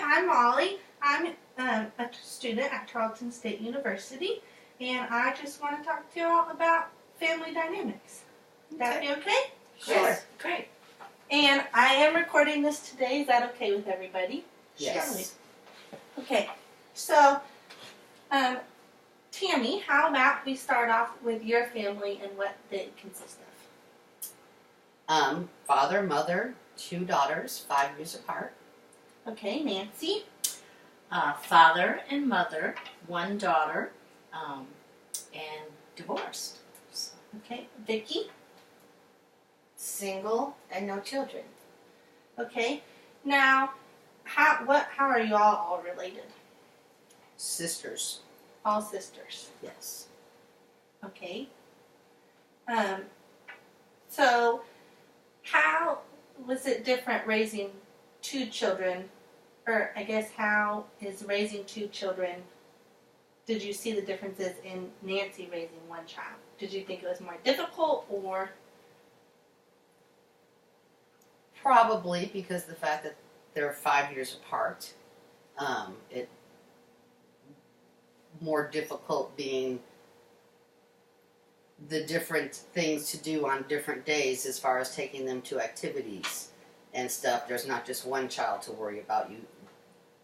I'm Molly. I'm a student at Tarleton State University, and I just want to talk to y'all about family dynamics. That be okay? Sure. Yes. Great. And I am recording this today. Is that okay with everybody? Yes. Okay. So, Tammy, how about we start off with your family and what they consist of? Father, mother, 2 daughters, 5 years apart. Okay, Nancy. Father and mother, 1 daughter, and divorced. So, Okay, Vicki. Single and no children. Okay. Now, how are you all related? Sisters. All sisters. Yes. Okay. So how was it different raising 2 children, or I guess how is raising 2 children? Did you see the differences in Nancy raising 1 child? Did you think it was more difficult, or? Probably because the fact that they're 5 years apart. It more difficult being the different things to do on different days as far as taking them to activities and stuff. There's not just 1 child to worry about.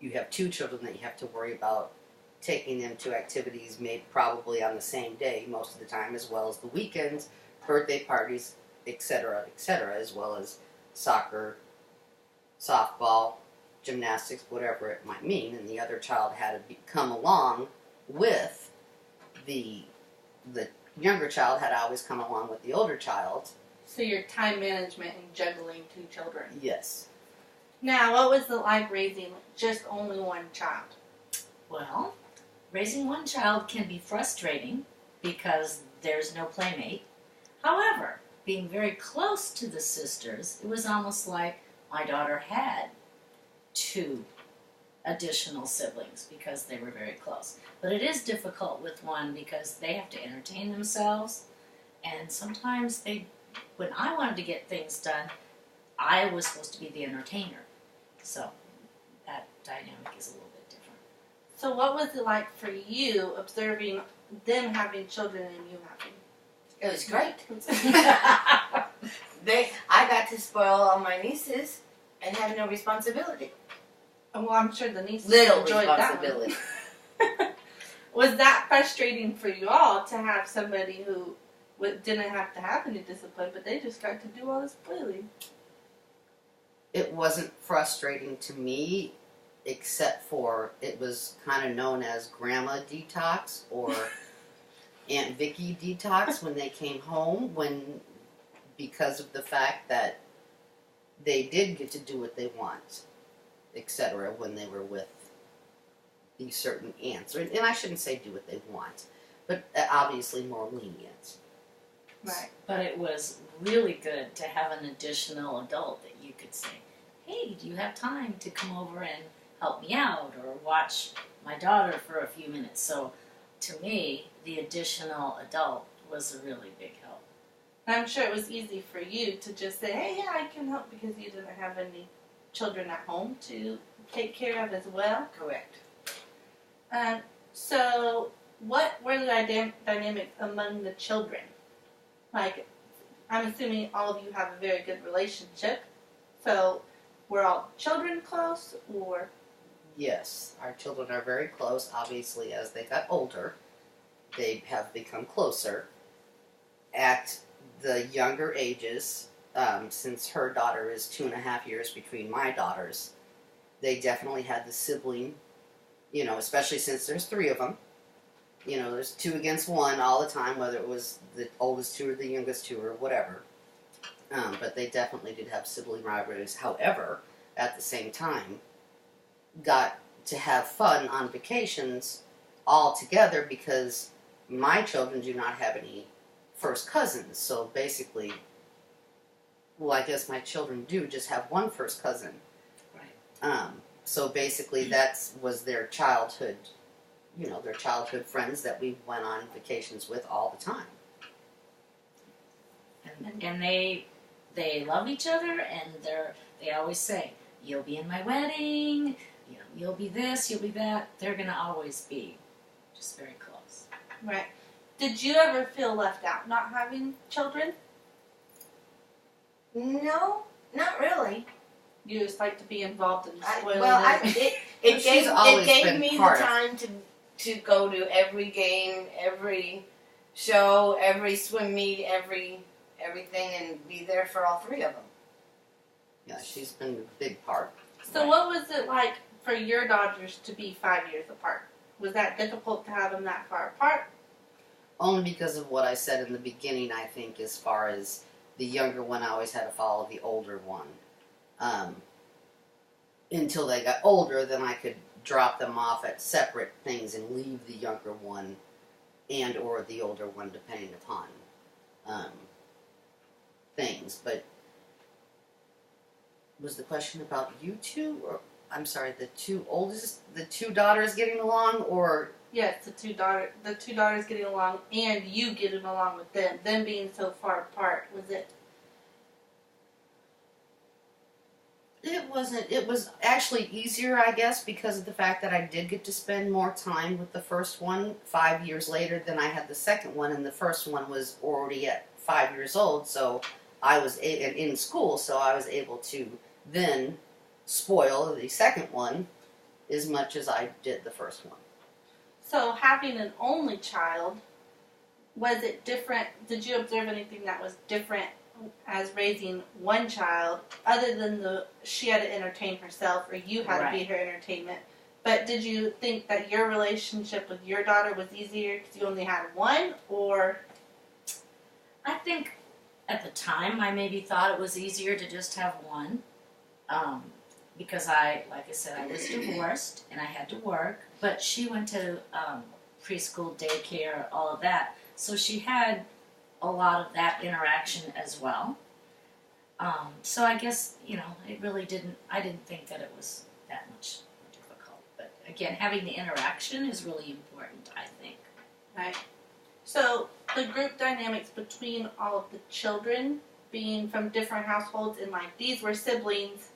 You have 2 children that you have to worry about taking them to activities made probably on the same day most of the time, as well as the weekends, birthday parties, etc., as well as soccer, softball, gymnastics, whatever it might mean. And the other child had to come along with the younger child had always come along with the older child. So your time management and juggling 2 children. Yes. Now, what was it like raising just only 1 child? well, raising 1 child can be frustrating because there's no playmate. However, being very close to the sisters, it was almost like my daughter had 2 additional siblings because they were very close. But it is difficult with 1 because they have to entertain themselves, and sometimes when I wanted to get things done, I was supposed to be the entertainer. So that dynamic is a little bit different. So what was it like for you observing them having children and you having? It was great. I got to spoil all my nieces and have no responsibility. Well, I'm sure the nieces Little enjoyed responsibility. that one. Was that frustrating for you all to have somebody who didn't have to have any discipline, but they just got to do all this playing? It wasn't frustrating to me, except for it was kind of known as Grandma Detox or Aunt Vicky Detox when they came home, because of the fact that they did get to do what they want, etc., when they were with these certain aunts. And I shouldn't say do what they want, but obviously more lenient. Right. But it was really good to have an additional adult that you could say, hey, do you have time to come over and help me out or watch my daughter for a few minutes? So to me, the additional adult was a really big help. I'm sure it was easy for you to just say, hey, yeah, I can help, because you didn't have any children at home to take care of as well. Correct. So what were the dynamics among the children? Like, I'm assuming all of you have a very good relationship. So were all children close, or? Yes, our children are very close. Obviously, as they got older, they have become closer. At the younger ages, since her daughter is 2.5 years between my daughters, they definitely had the sibling, especially since there's 3 of them. There's 2 against 1 all the time, whether it was the oldest 2 or the youngest 2 or whatever. But they definitely did have sibling rivalries. However, at the same time, got to have fun on vacations all together because my children do not have any first cousins. So basically, well, I guess my children do just have 1 first cousin. Right. So basically, that was their childhood, their childhood friends that we went on vacations with all the time. And they love each other, and they always say, you'll be in my wedding, you know, you'll be this, you'll be that. They're going to always be just very close. Right. Did you ever feel left out not having children? No, not really. You just like to be involved in I, spoiling well, it. She's always it gave been me the part of- time to go to every game, every show, every swim meet, everything, and be there for all three of them. Yeah, she's been a big part. So what was it like for your daughters to be 5 years apart? Was that difficult to have them that far apart? Only because of what I said in the beginning, I think, as far as the younger one, I always had to follow the older one. Until they got older, then I could drop them off at separate things and leave the younger one and or the older one, depending upon things. But was the question about you two, or I'm sorry, the two daughters getting along, or Yes, the two daughters getting along, and you getting along with them being so far apart. Was it? it wasn't? It was actually easier, I guess, because of the fact that I did get to spend more time with the first one 5 years later than I had the second one, and the first one was already at 5 years old, so I was in school, so I was able to then spoil the second one as much as I did the first one. So having an only child, was it different? Did you observe anything that was different as raising one child, other than she had to entertain herself or you had to be her entertainment? But did you think that your relationship with your daughter was easier because you only had one, or? I think at the time I maybe thought it was easier to just have one. Because like I said, I was divorced and I had to work, but she went to preschool, daycare, all of that. So she had a lot of that interaction as well. So I guess, it really I didn't think that it was that much difficult. But again, having the interaction is really important, I think. Right. So the group dynamics between all of the children being from different households, and like these were siblings,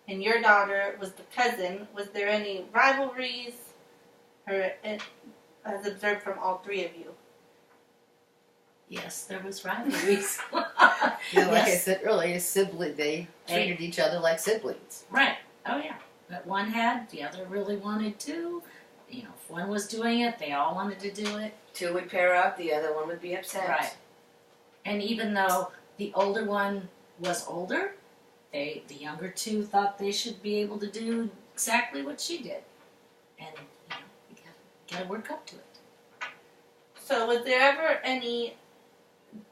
and your daughter was the cousin, was there any rivalries or as observed from all three of you? Yes, there was rivalries. Yeah, like I Yes. said earlier, they treated each other like siblings. Right. Oh, yeah. But one had, the other really wanted to. If one was doing it, they all wanted to do it. Two would pair up, the other one would be upset. Right. And even though the older one was older, the younger two thought they should be able to do exactly what she did. And, you got to work up to it. So was there ever any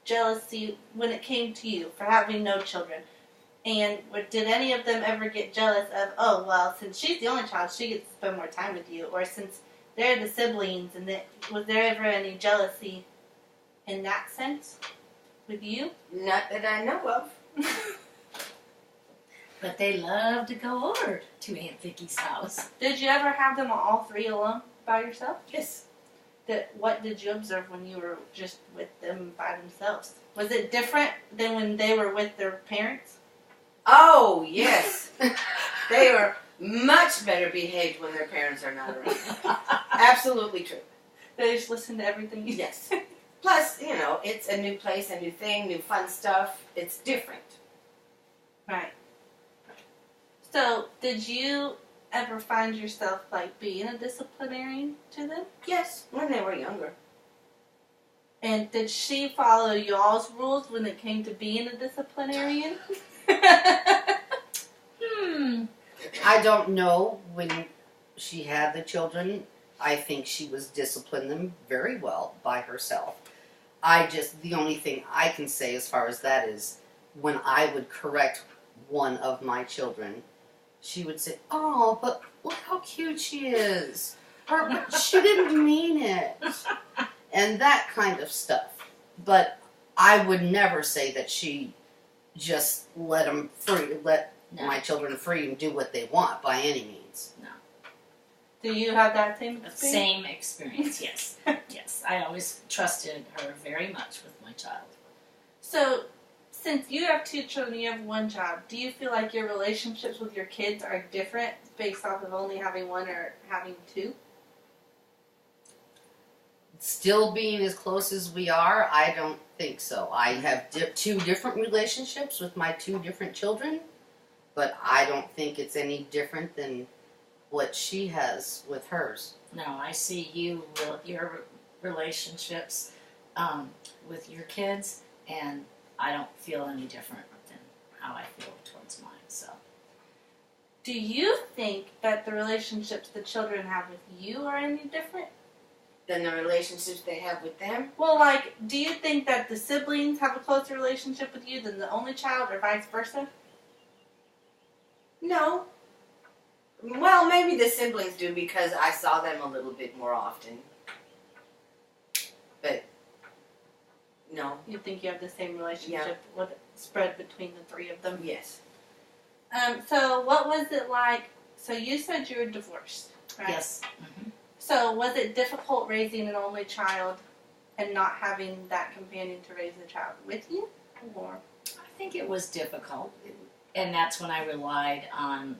jealousy when it came to you for having no children? And did any of them ever get jealous of, oh, well, since she's the only child, she gets to spend more time with you? Or since they're the siblings, and was there ever any jealousy in that sense with you? Not that I know of. But they love to go over to Aunt Vicky's house. Did you ever have them all three alone by yourself? Yes. What did you observe when you were just with them by themselves? Was it different than when they were with their parents? Oh, yes. They are much better behaved when their parents are not around. Absolutely true. They just listen to everything you Yes. Plus, it's a new place, a new thing, new fun stuff. It's different. Right. So, did you ever find yourself being a disciplinarian to them? Yes, when they were younger. And did she follow y'all's rules when it came to being a disciplinarian? I don't know when she had the children. I think she was disciplining them very well by herself. The only thing I can say as far as that is when I would correct one of my children, she would say, "Oh, but look how cute she is." Or, "But she didn't mean it." And that kind of stuff. But I would never say that she just let my children free and do what they want by any means. Do you have that same experience? Same experience, yes. Yes, I always trusted her very much with my child. So, since you have 2 children, you have 1 child, do you feel like your relationships with your kids are different based off of only having 1 or having 2? Still being as close as we are, I don't think so. I have 2 different relationships with my 2 different children, but I don't think it's any different than what she has with hers. No, I see your relationships with your kids, and I don't feel any different than how I feel towards mine. So, Do you think that the relationships the children have with you are any different? Then the relationships they have with them. Well, like, do you think that the siblings have a closer relationship with you than the only child, or vice versa? No. Well, maybe the siblings do because I saw them a little bit more often. But no. You think you have the same relationship with spread between the 3 of them? Yes. So what was it like? So you said you were divorced, right? yes. Mm-hmm. So was it difficult raising an only child and not having that companion to raise the child with you? Or I think it was difficult, and that's when I relied on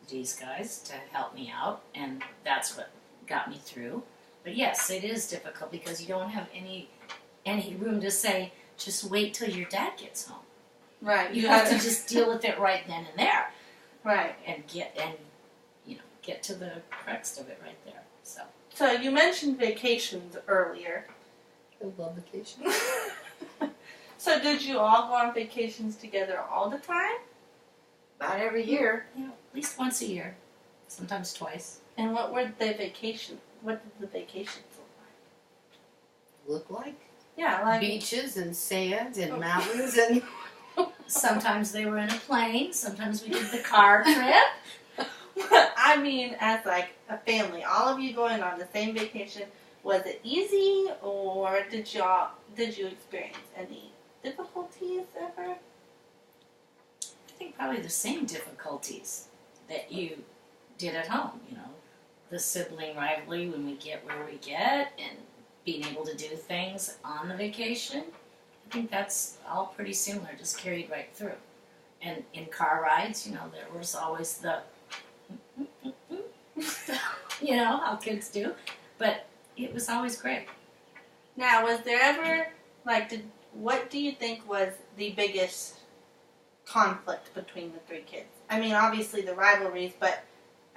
these guys to help me out, and that's what got me through. But yes, it is difficult because you don't have any room to say, just wait till your dad gets home. right, You have to just deal with it right then and there, right. and get to the crux of it right there. So you mentioned vacations earlier. I love vacation. So did you all go on vacations together all the time? About every year. At least once a year, sometimes twice. And what were the vacation? What did the vacations look like? Look like Yeah, like beaches and sand and mountains and Sometimes they were in a plane. Sometimes we did the car trip. I mean, as like a family, all of you going on the same vacation. Was it easy, or did you experience any difficulties ever? I think probably the same difficulties that you did at home. The sibling rivalry when we get where we get, and being able to do things on the vacation. I think that's all pretty similar, just carried right through. And in car rides, there was always the, how kids do. But it was always great. Now, was there ever, what do you think was the biggest conflict between the 3 kids? I mean, obviously the rivalries, but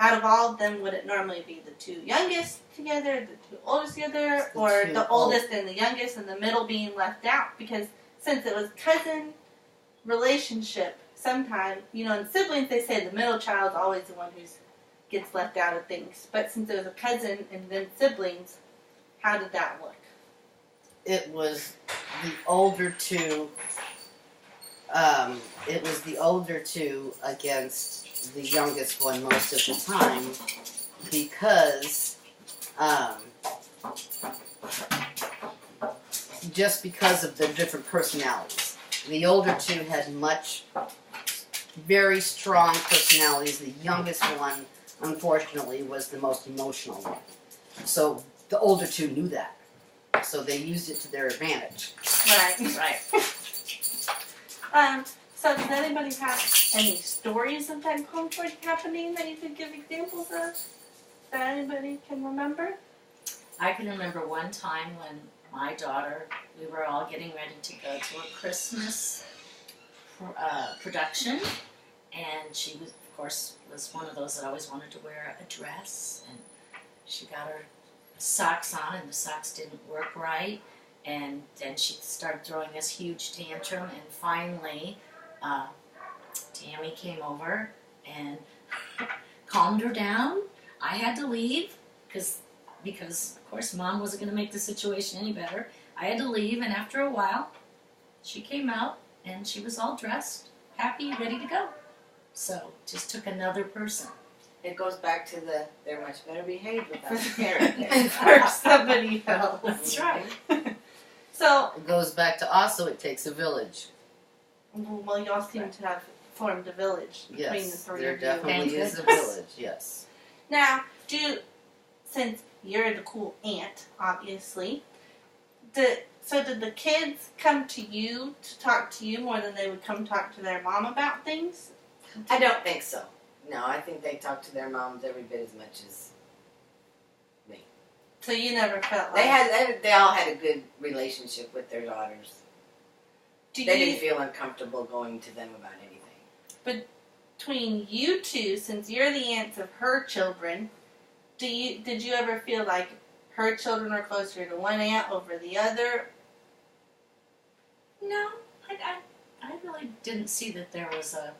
out of all of them, would it normally be the 2 youngest together, the 2 oldest together, The or 2 the oldest and the youngest and the middle being left out? Because since it was cousin relationship, sometimes, in siblings they say the middle child's always the one who gets left out of things. But since it was a cousin and then siblings, how did that look? it was the older 2. It was the older 2 against the youngest one most of the time because just because of the different personalities. The older 2 had very strong personalities. The youngest one, unfortunately, was the most emotional one. So the older 2 knew that. So they used it to their advantage. Right. So does anybody have any stories of that conflict happening that you could give examples of that anybody can remember? I can remember one time when my daughter, we were all getting ready to go to a Christmas production, and she was, of course, was one of those that always wanted to wear a dress, and she got her socks on, and the socks didn't work right, and then she started throwing this huge tantrum, and finally, Tammy came over and calmed her down. I had to leave because of course Mom wasn't going to make the situation any better. I had to leave, and after a while, she came out and she was all dressed, happy, ready to go. So just took another person. It goes back to they're much better behaved without the parent there. And for somebody else. That's right. So, It goes back to also it takes a village. well, y'all seem to have formed a village between the Yes, 3 there of you. definitely is a Thank goodness. village, yes. Now, since you're the cool aunt, obviously, So did the kids come to you to talk to you more than they would come talk to their mom about things? I don't think so. No, I think they talk to their moms every bit as much as me. So you never felt like They all had a good relationship with their daughters. do They you didn't feel uncomfortable going to them about anything. between you two, since you're the aunts of her children, did you ever feel like her children are closer to one aunt over the other? No, I really didn't see that there was a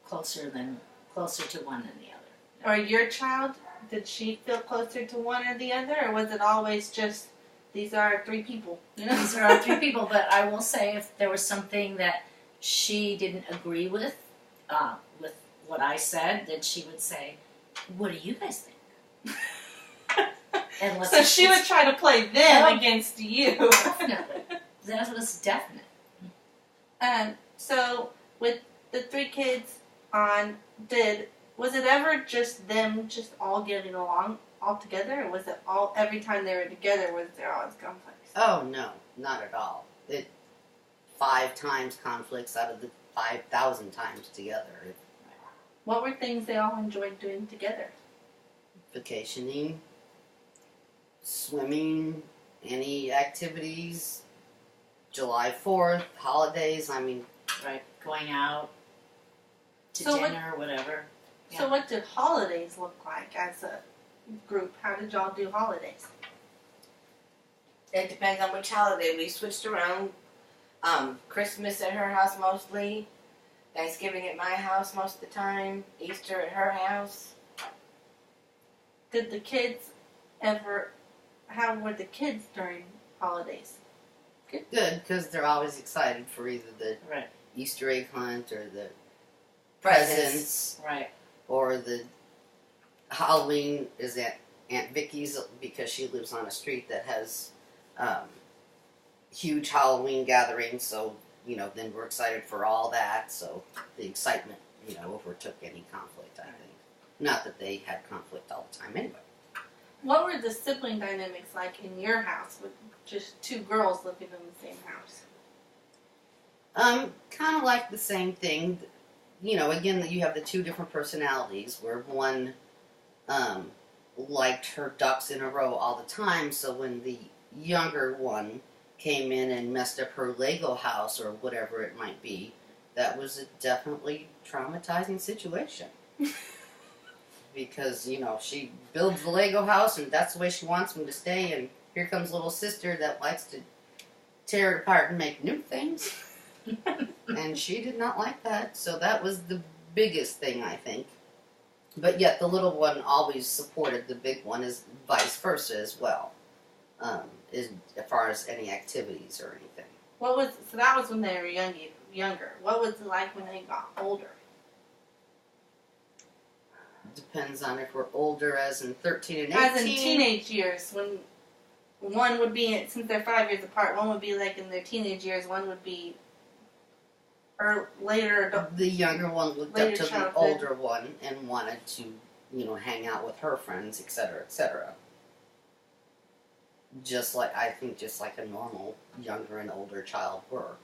closer to one than the other. Or your child, did she feel closer to one or the other, or was it always just these are our three people? You know? These are our three people, but I will say if there was something that she didn't agree with what I said, then she would say, "What do you guys think?" And So she would try to play them Yeah. against you. Definitely. That was definite. So with the three kids was it ever just them just all getting along all together, or was it all every time they were together was there always conflicts? Oh no, not at all. 5 times conflicts out of the 5,000 times together. What were things they all enjoyed doing together? Vacationing, swimming, any activities, July 4th, holidays. I mean, Right. Going out to So dinner, whatever. So what did holidays look like as a group? How did y'all do holidays? It depends on which holiday. We switched around. Christmas at her house mostly. Thanksgiving at my house most of the time. Easter at her house. Did the kids how were the kids during holidays? good, because they're always excited for either the Right. Easter egg hunt or the Presents. presents Right. or the Halloween is at Aunt Vicky's because she lives on a street that has huge Halloween gatherings. So then we're excited for all that. So the excitement overtook any conflict. I think not that they had conflict all the time anyway. What were the sibling dynamics like in your house with just two girls living in the same house? Kind of like the same thing. Again, that you have the two different personalities where one liked her ducks in a row all the time, so when the younger one came in and messed up her Lego house or whatever it might be, that was a definitely traumatizing situation. Because, she builds the Lego house and that's the way she wants him to stay, and here comes little sister that likes to tear it apart and make new things. And she did not like that, so that was the biggest thing, I think. But yet the little one always supported the big one, as vice versa as well, as far as any activities or anything. So that was when they were younger. What was it like when they got older? Depends on if we're older, as in 13 and 18. As in teenage years, when one would be, since they're 5 years apart, one would be like in their teenage years, one would be later. The younger one looked Later up to the childhood. older one and wanted to, hang out with her friends, etc., etc. Just like a normal younger and older child were.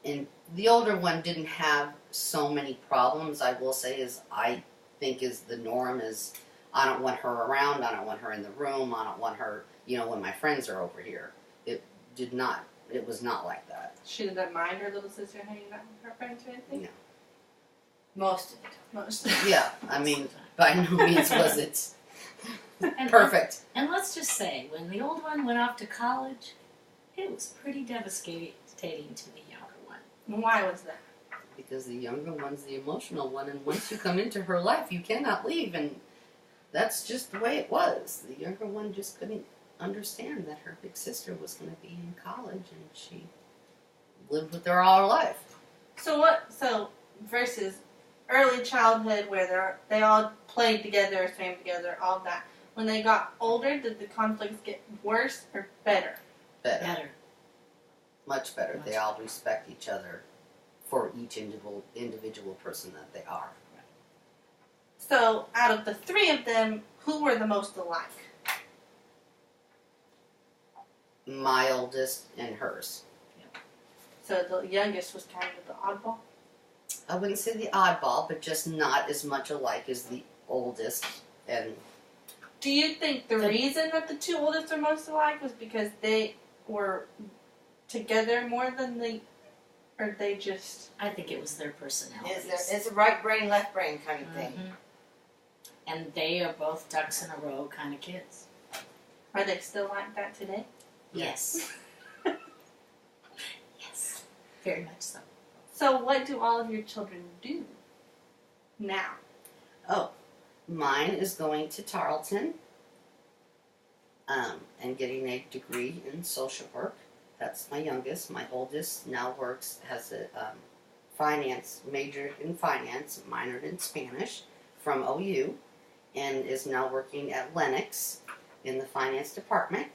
And the older one didn't have so many problems, I will say, as I think is the norm, is I don't want her around, I don't want her in the room, I don't want her, when my friends are over here. It was not like that. She didn't mind her little sister hanging out with her friends or anything? Yeah. Most of the time. Most. Yeah, I mean, by no means was it And perfect. And let's just say, when the old one went off to college, it was pretty devastating to the younger one. Why was that? Because the younger one's the emotional one, and once you come into her life, you cannot leave, and that's just the way it was. The younger one just couldn't understand that her big sister was going to be in college, and she lived with her all her life. So versus early childhood where they all played together, swam together, all that. When they got older, did the conflicts get worse or better? Better. Much better. They all respect each other for each individual person that they are. So out of the three of them, who were the most alike? my oldest and hers. So the youngest was kind of the oddball. I wouldn't say the oddball, but just not as much alike as the oldest. And Do you think the reason that the two oldest are most alike was because they were together more than or they just? I think it was their personalities. It's a right brain, left brain kind of thing. Mhm. And they are both ducks in a row kind of kids. Are they still like that today? Yes. Yes. Very much so. So what do all of your children do now? mine is going to Tarleton and getting a degree in social work. That's my youngest. My oldest now has a majored in finance, minored in Spanish from OU, and is now working at Lennox in the finance department,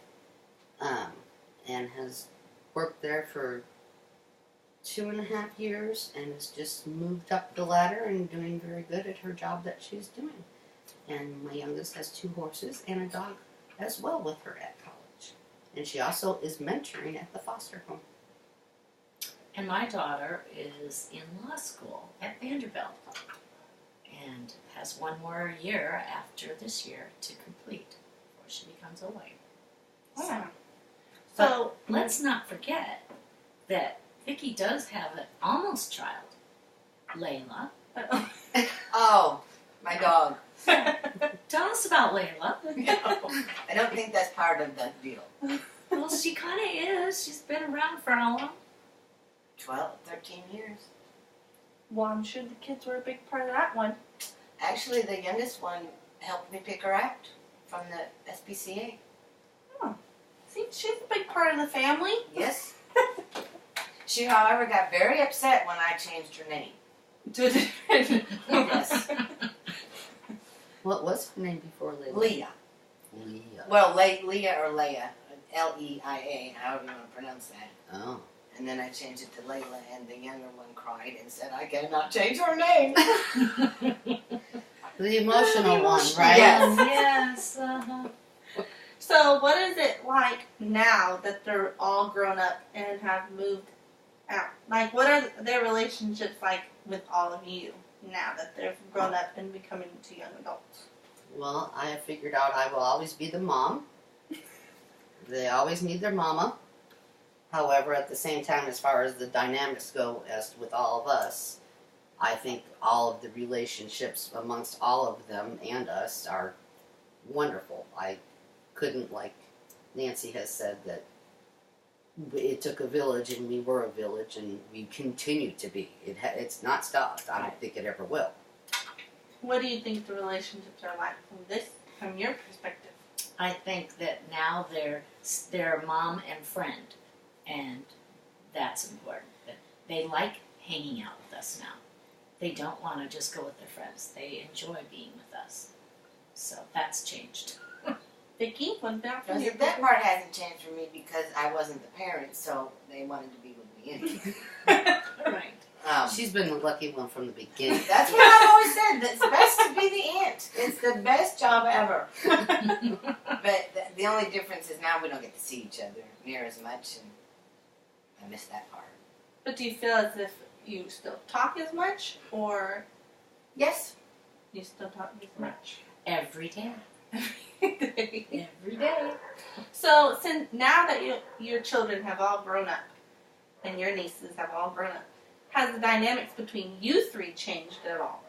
and has worked there for 2.5 years and has just moved up the ladder and doing very good at her job that she's doing. And my youngest has 2 horses and a dog as well with her at college. And she also is mentoring at the foster home. And my daughter is in law school at Vanderbilt and has 1 more year after this year to complete before she becomes a lawyer. Wow. But So let's not forget that Vicky does have an almost child, Layla. Oh, my dog. Tell us about Layla. I don't think that's part of the deal. Well, she kind of is. She's been around for how long? 12, 13 years. well, I'm sure the kids were a big part of that one. Actually, the youngest one helped me pick her out from the SPCA. See, she's a big part of the family. Yes. She, however, got very upset when I changed her name. Yes. What was her name before Leah? Leah. Leah. Well, Leah or Leia. Leia, however you want to pronounce that. Oh. And then I changed it to Layla, and the younger one cried and said, I cannot change her name. The emotional one, Emotional. right? Yes. Yes. Uh-huh. So, what is it like now that they're all grown up and have moved out? Like, what are their relationships like with all of you now that they've grown up and becoming into young adults? Well, I have figured out I will always be the mom. They always need their mama. However, at the same time, as far as the dynamics go, as with all of us, I think all of the relationships amongst all of them and us are wonderful. I couldn't, like Nancy has said, that it took a village and we were a village and we continue to be. It's not stopped. I don't think it ever will. What do you think the relationships are like from your perspective? I think that now they're mom and friend, and that's important. That they like hanging out with us now. They don't want to just go with their friends. They enjoy being with us. So that's changed. Vicki, what about from Because your that part hasn't changed for me because I wasn't the parent, so they wanted to be with me anyway. Right. She's been the lucky one from the beginning. That's what I've always said. It's best to be the aunt. It's the best job ever. But the only difference is now we don't get to see each other near as much, and I miss that part. But do you feel as if you still talk as much, or Yes. you still talk as much? Every day. Every day. So, since now that your children have all grown up, and your nieces have all grown up, has the dynamics between you 3 changed at all?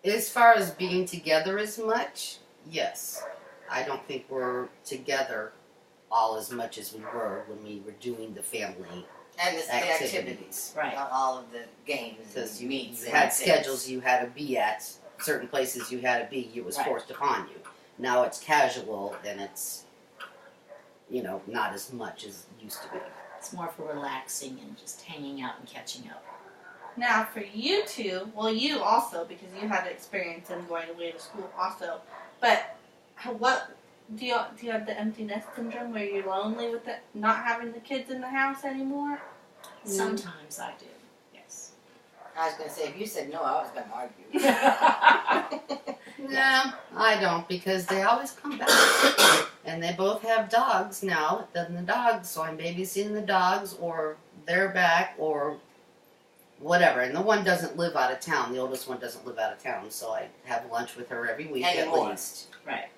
As far as being together as much, yes. I don't think we're together all as much as we were when we were doing the family And the activities. activities. Right. All of the games Because and you meets. had and schedules you had to be at, certain places you had to be, it was Right. forced upon you. Now it's casual and it's, not as much as it used to be. It's more for relaxing and just hanging out and catching up. Now, for you 2, well, you also, because you had experience in going away to school also, but what do you have the empty nest syndrome where you're lonely with not having the kids in the house anymore? Sometimes I do. Yes. I was going to say, if you said no, I was going to argue. No, I don't, because they always come back. And they both have dogs now. Then the dogs, so I'm babysitting the dogs, or they're back, or whatever. And the one doesn't live out of town. The oldest one doesn't live out of town, so I have lunch with her every week Anymore. at least. Right.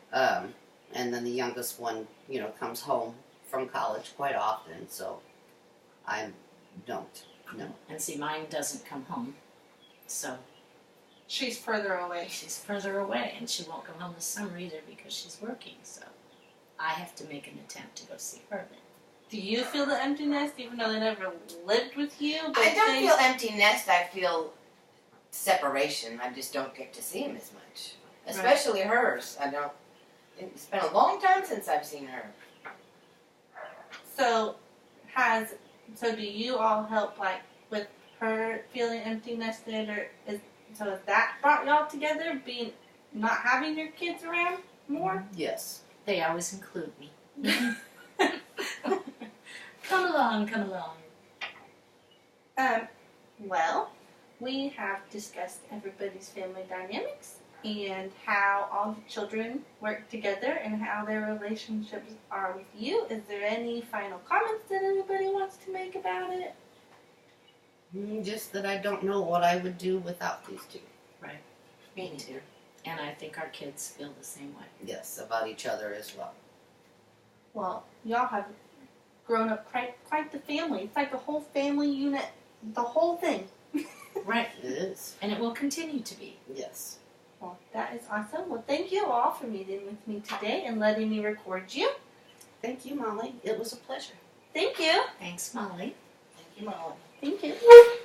And then the youngest one, comes home from college quite often, so I don't. No. And see, mine doesn't come home, so She's further away. she's further away, and she won't come home this summer either because she's working. So I have to make an attempt to go see her then. Do you feel the emptiness, even though they never lived with you? But I don't they- feel empty nest. I feel separation. I just don't get to see him as much, especially hers. I don't. It's been a long time since I've seen her. So, do you all help with her feeling empty nested, or has that brought y'all together? Not having your kids around more? Yes. They always include me. Come along, come along. Well, we have discussed everybody's family dynamics and how all the children work together and how their relationships are with you. Is there any final comments that anybody wants to make about it? Just that I don't know what I would do without these two. Me too. And I think our kids feel the same way. Yes, about each other as well. Well, y'all have grown up quite the family. It's like a whole family unit, the whole thing. Right. It is. And it will continue to be. Yes. Well, that is awesome. Well, thank you all for meeting with me today and letting me record you. Thank you, Molly. It was a pleasure. Thank you. Thanks, Molly. Thank you, Molly. Thank you.